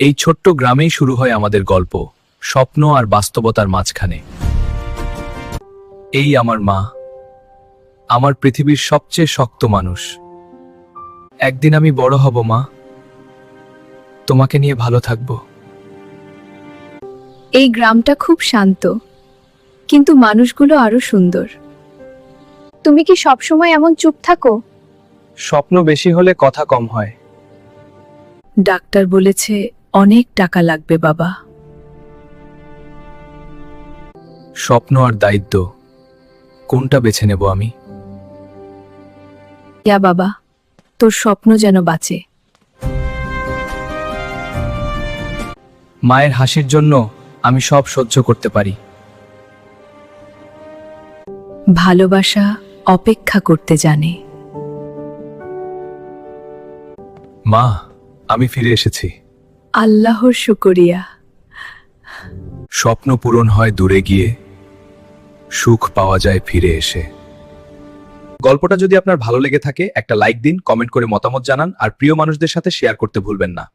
এই ছোট্ট গ্রামেই শুরু হয় আমাদের গল্প, স্বপ্ন আর বাস্তবতার মাঝখানে। এই আমার মা, আমার পৃথিবীর সবচেয়ে শক্ত মানুষ। একদিন আমি বড় হব মা, তোমাকে নিয়ে ভালো থাকব। এই গ্রামটা খুব শান্ত, কিন্তু মানুষগুলো আরো সুন্দর। তুমি কি সবসময় এমন চুপ থাকো? স্বপ্ন বেশি হলে কথা কম হয়। ডাক্তার বলেছে অনেক টাকা লাগবে বাবা। স্বপ্ন আর দায়িত্ব, কোনটা বেছে নেব আমি? ইয়া বাবা, তোর স্বপ্ন যেন বাঁচে। মায়ের হাসির জন্য আমি সব সহ্য করতে পারি। ভালোবাসা অপেক্ষা করতে জানে। মা, আমি ফিরে এসেছি। আল্লাহর শুকরিয়া। স্বপ্ন পূরণ হয় দূরে গিয়ে, সুখ পাওয়া যায় ফিরে এসে। গল্পটা যদি আপনার ভালো লেগে থাকে একটা লাইক দিন, কমেন্ট করে মতামত জানান আর প্রিয় মানুষদের সাথে শেয়ার করতে ভুলবেন না।